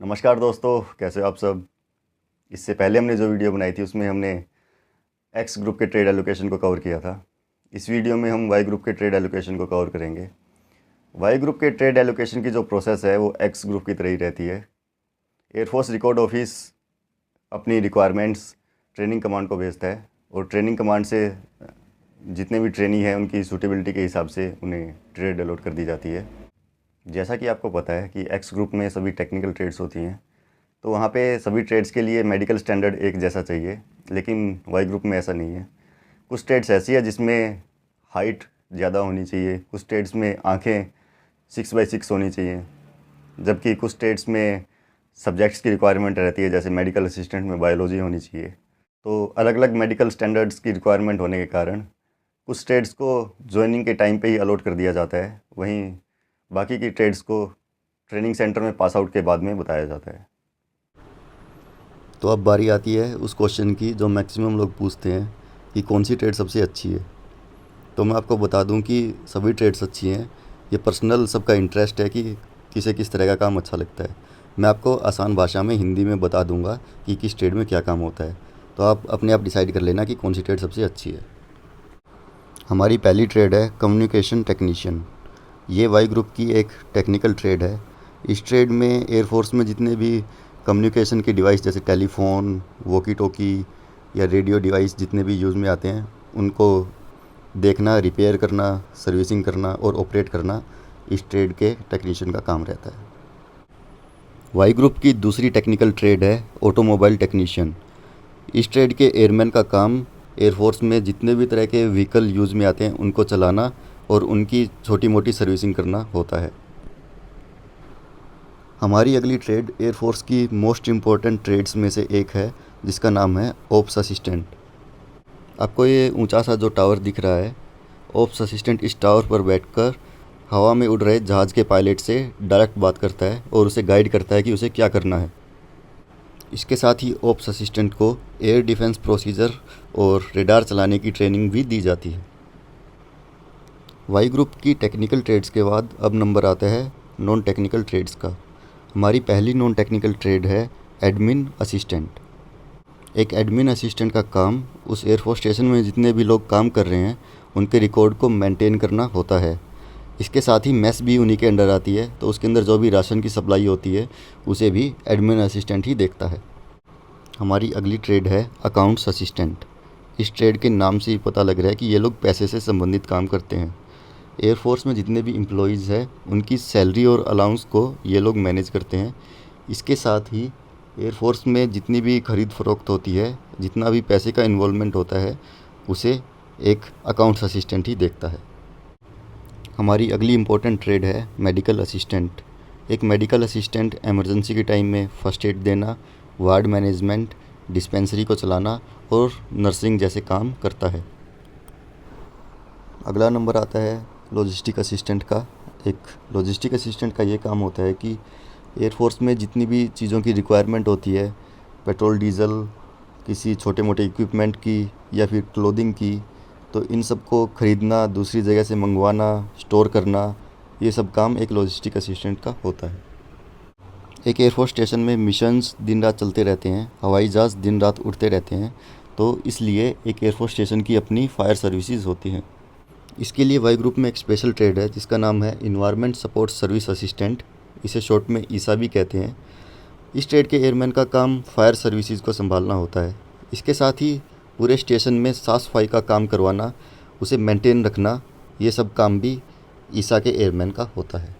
नमस्कार दोस्तों, कैसे हो आप सब। इससे पहले हमने जो वीडियो बनाई थी उसमें हमने एक्स ग्रुप के ट्रेड एलोकेशन को कवर किया था। इस वीडियो में हम वाई ग्रुप के ट्रेड एलोकेशन को कवर करेंगे। वाई ग्रुप के ट्रेड एलोकेशन की जो प्रोसेस है वो एक्स ग्रुप की तरह ही रहती है। एयरफोर्स रिकॉर्ड ऑफिस अपनी रिक्वायरमेंट्स ट्रेनिंग कमांड को भेजता है और ट्रेनिंग कमांड से जितने भी ट्रेनी हैं उनकी सूटेबिलिटी के हिसाब से उन्हें ट्रेड अलॉट कर दी जाती है। जैसा कि आपको पता है कि एक्स ग्रुप में सभी टेक्निकल ट्रेड्स होती हैं, तो वहाँ पे सभी ट्रेड्स के लिए मेडिकल स्टैंडर्ड एक जैसा चाहिए, लेकिन वाई ग्रुप में ऐसा नहीं है। कुछ ट्रेड्स ऐसी है जिसमें हाइट ज़्यादा होनी चाहिए, कुछ ट्रेड्स में आँखें 6x6 होनी चाहिए, जबकि कुछ ट्रेड्स में सब्जेक्ट्स की रिक्वायरमेंट रहती है, जैसे मेडिकल असिस्टेंट में बायोलॉजी होनी चाहिए। तो अलग अलग मेडिकल स्टैंडर्ड्स की रिक्वायरमेंट होने के कारण कुछ ट्रेड्स को ज्वाइनिंग के टाइम पे ही अलॉट कर दिया जाता है, वहीं बाकी की ट्रेड्स को ट्रेनिंग सेंटर में पास आउट के बाद में बताया जाता है। तो अब बारी आती है उस क्वेश्चन की जो मैक्सिमम लोग पूछते हैं कि कौन सी ट्रेड सबसे अच्छी है। तो मैं आपको बता दूं कि सभी ट्रेड्स अच्छी हैं। ये पर्सनल सबका इंटरेस्ट है कि किसे किस तरह का काम अच्छा लगता है। मैं आपको आसान भाषा में हिंदी में बता दूंगा कि किस ट्रेड में क्या काम होता है, तो आप अपने आप डिसाइड कर लेना कि कौन सी ट्रेड सबसे अच्छी है। हमारी पहली ट्रेड है कम्युनिकेशन टेक्नीशियन। ये वाई ग्रुप की एक टेक्निकल ट्रेड है। इस ट्रेड में एयरफोर्स में जितने भी कम्युनिकेशन के डिवाइस जैसे टेलीफोन, वॉकी टॉकी या रेडियो डिवाइस जितने भी यूज़ में आते हैं उनको देखना, रिपेयर करना, सर्विसिंग करना और ऑपरेट करना इस ट्रेड के टेक्नीशियन का काम रहता है। वाई ग्रुप की दूसरी टेक्निकल ट्रेड है ऑटोमोबाइल टेक्नीशियन। इस ट्रेड के एयरमैन का काम एयरफोर्स में जितने भी तरह के व्हीकल यूज़ में आते हैं उनको चलाना और उनकी छोटी मोटी सर्विसिंग करना होता है। हमारी अगली ट्रेड एयरफोर्स की मोस्ट इम्पॉर्टेंट ट्रेड्स में से एक है, जिसका नाम है ऑप्स असिस्टेंट। आपको ये ऊंचा सा जो टावर दिख रहा है, ऑप्स असिस्टेंट इस टावर पर बैठकर हवा में उड़ रहे जहाज़ के पायलट से डायरेक्ट बात करता है और उसे गाइड करता है कि उसे क्या करना है। इसके साथ ही ऑप्स असिस्टेंट को एयर डिफेंस प्रोसीजर और रेडार चलाने की ट्रेनिंग भी दी जाती है। वाई ग्रुप की टेक्निकल ट्रेड्स के बाद अब नंबर आता है नॉन टेक्निकल ट्रेड्स का। हमारी पहली नॉन टेक्निकल ट्रेड है एडमिन असिस्टेंट। एक एडमिन असिस्टेंट का काम उस एयरफोर्स स्टेशन में जितने भी लोग काम कर रहे हैं उनके रिकॉर्ड को मेंटेन करना होता है। इसके साथ ही मेस भी उन्हीं के अंडर आती है, तो उसके अंदर जो भी राशन की सप्लाई होती है उसे भी एडमिन असिस्टेंट ही देखता है। हमारी अगली ट्रेड है अकाउंट्स असिस्टेंट। इस ट्रेड के नाम से ही पता लग रहा है कि ये लोग पैसे से संबंधित काम करते हैं। एयरफोर्स में जितने भी एम्प्लॉयज़ हैं उनकी सैलरी और अलाउंस को ये लोग मैनेज करते हैं। इसके साथ ही एयरफोर्स में जितनी भी ख़रीद फ़रोख्त होती है, जितना भी पैसे का इन्वॉल्वमेंट होता है, उसे एक अकाउंट्स असिस्टेंट ही देखता है। हमारी अगली इम्पोर्टेंट ट्रेड है मेडिकल असिस्टेंट। एक मेडिकल असिस्टेंट इमरजेंसी के टाइम में फ़र्स्ट एड देना, वार्ड मैनेजमेंट, डिस्पेंसरी को चलाना और नर्सिंग जैसे काम करता है। अगला नंबर आता है लॉजिस्टिक असिस्टेंट का। एक लॉजिस्टिक असिस्टेंट का ये काम होता है कि एयरफोर्स में जितनी भी चीज़ों की रिक्वायरमेंट होती है, पेट्रोल, डीजल, किसी छोटे मोटे इक्विपमेंट की या फिर क्लोथिंग की, तो इन सब को ख़रीदना, दूसरी जगह से मंगवाना, स्टोर करना, ये सब काम एक लॉजिस्टिक असिस्टेंट का होता है। एक एयरफोर्स स्टेशन में मिशंस दिन रात चलते रहते हैं, हवाई जहाज़ दिन रात उड़ते रहते हैं, तो इसलिए एक एयरफोर्स स्टेशन की अपनी फायर सर्विसेज होती हैं। इसके लिए वाई ग्रुप में एक स्पेशल ट्रेड है जिसका नाम है इन्वायरमेंट सपोर्ट सर्विस असिस्टेंट। इसे शॉर्ट में ईसा भी कहते हैं। इस ट्रेड के एयरमैन का काम फायर सर्विसेज को संभालना होता है। इसके साथ ही पूरे स्टेशन में साफ़ सफाई का काम करवाना, उसे मेंटेन रखना, ये सब काम भी ईसा के एयरमैन का होता है।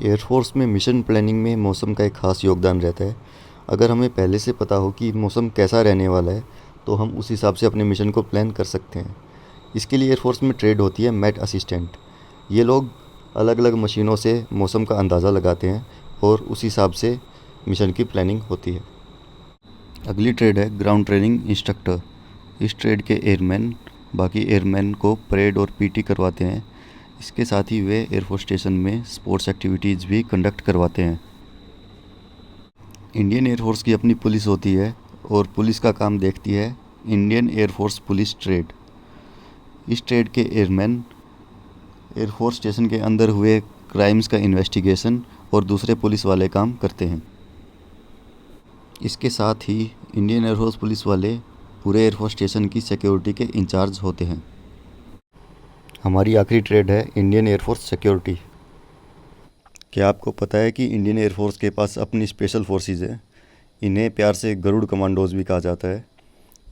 एयरफोर्स में मिशन प्लानिंग में मौसम का एक ख़ास योगदान रहता है। अगर हमें पहले से पता हो कि मौसम कैसा रहने वाला है तो हम उस हिसाब से अपने मिशन को प्लान कर सकते हैं। इसके लिए एयरफोर्स में ट्रेड होती है मेट असिस्टेंट। ये लोग अलग अलग मशीनों से मौसम का अंदाज़ा लगाते हैं और उस हिसाब से मिशन की प्लानिंग होती है। अगली ट्रेड है ग्राउंड ट्रेनिंग इंस्ट्रक्टर। इस ट्रेड के एयरमैन बाकी एयरमैन को परेड और पीटी करवाते हैं। इसके साथ ही वे एयरफोर्स स्टेशन में स्पोर्ट्स एक्टिविटीज़ भी कंडक्ट करवाते हैं। इंडियन एयरफोर्स की अपनी पुलिस होती है और पुलिस का काम देखती है इंडियन एयरफोर्स पुलिस ट्रेड। इस ट्रेड के एयरमैन एयरफोर्स स्टेशन के अंदर हुए क्राइम्स का इन्वेस्टिगेशन और दूसरे पुलिस वाले काम करते हैं। इसके साथ ही इंडियन एयरफोर्स पुलिस वाले पूरे एयरफोर्स स्टेशन की सिक्योरिटी के इंचार्ज होते हैं। हमारी आखिरी ट्रेड है इंडियन एयरफोर्स सिक्योरिटी। क्या आपको पता है कि इंडियन एयरफोर्स के पास अपनी स्पेशल फोर्सेस है? इन्हें प्यार से गरुड़ कमांडोज भी कहा जाता है।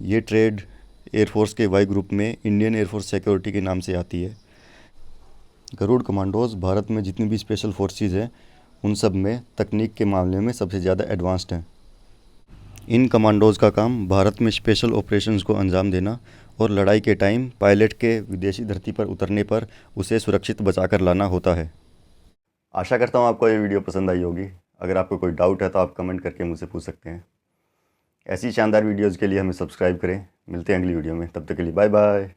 ये ट्रेड एयरफोर्स के वाई ग्रुप में इंडियन एयरफोर्स सिक्योरिटी के नाम से आती है। गरुड़ कमांडोज भारत में जितनी भी स्पेशल फोर्सेस हैं उन सब में तकनीक के मामले में सबसे ज़्यादा एडवांस्ड हैं। इन कमांडोज का काम भारत में स्पेशल ऑपरेशंस को अंजाम देना और लड़ाई के टाइम पायलट के विदेशी धरती पर उतरने पर उसे सुरक्षित बचाकर लाना होता है। आशा करता हूँ आपको ये वीडियो पसंद आई होगी। अगर आपको कोई डाउट है तो आप कमेंट करके मुझसे पूछ सकते हैं। ऐसी शानदार वीडियोज़ के लिए हमें सब्सक्राइब करें। मिलते हैं अगली वीडियो में, तब तक के लिए बाय बाय।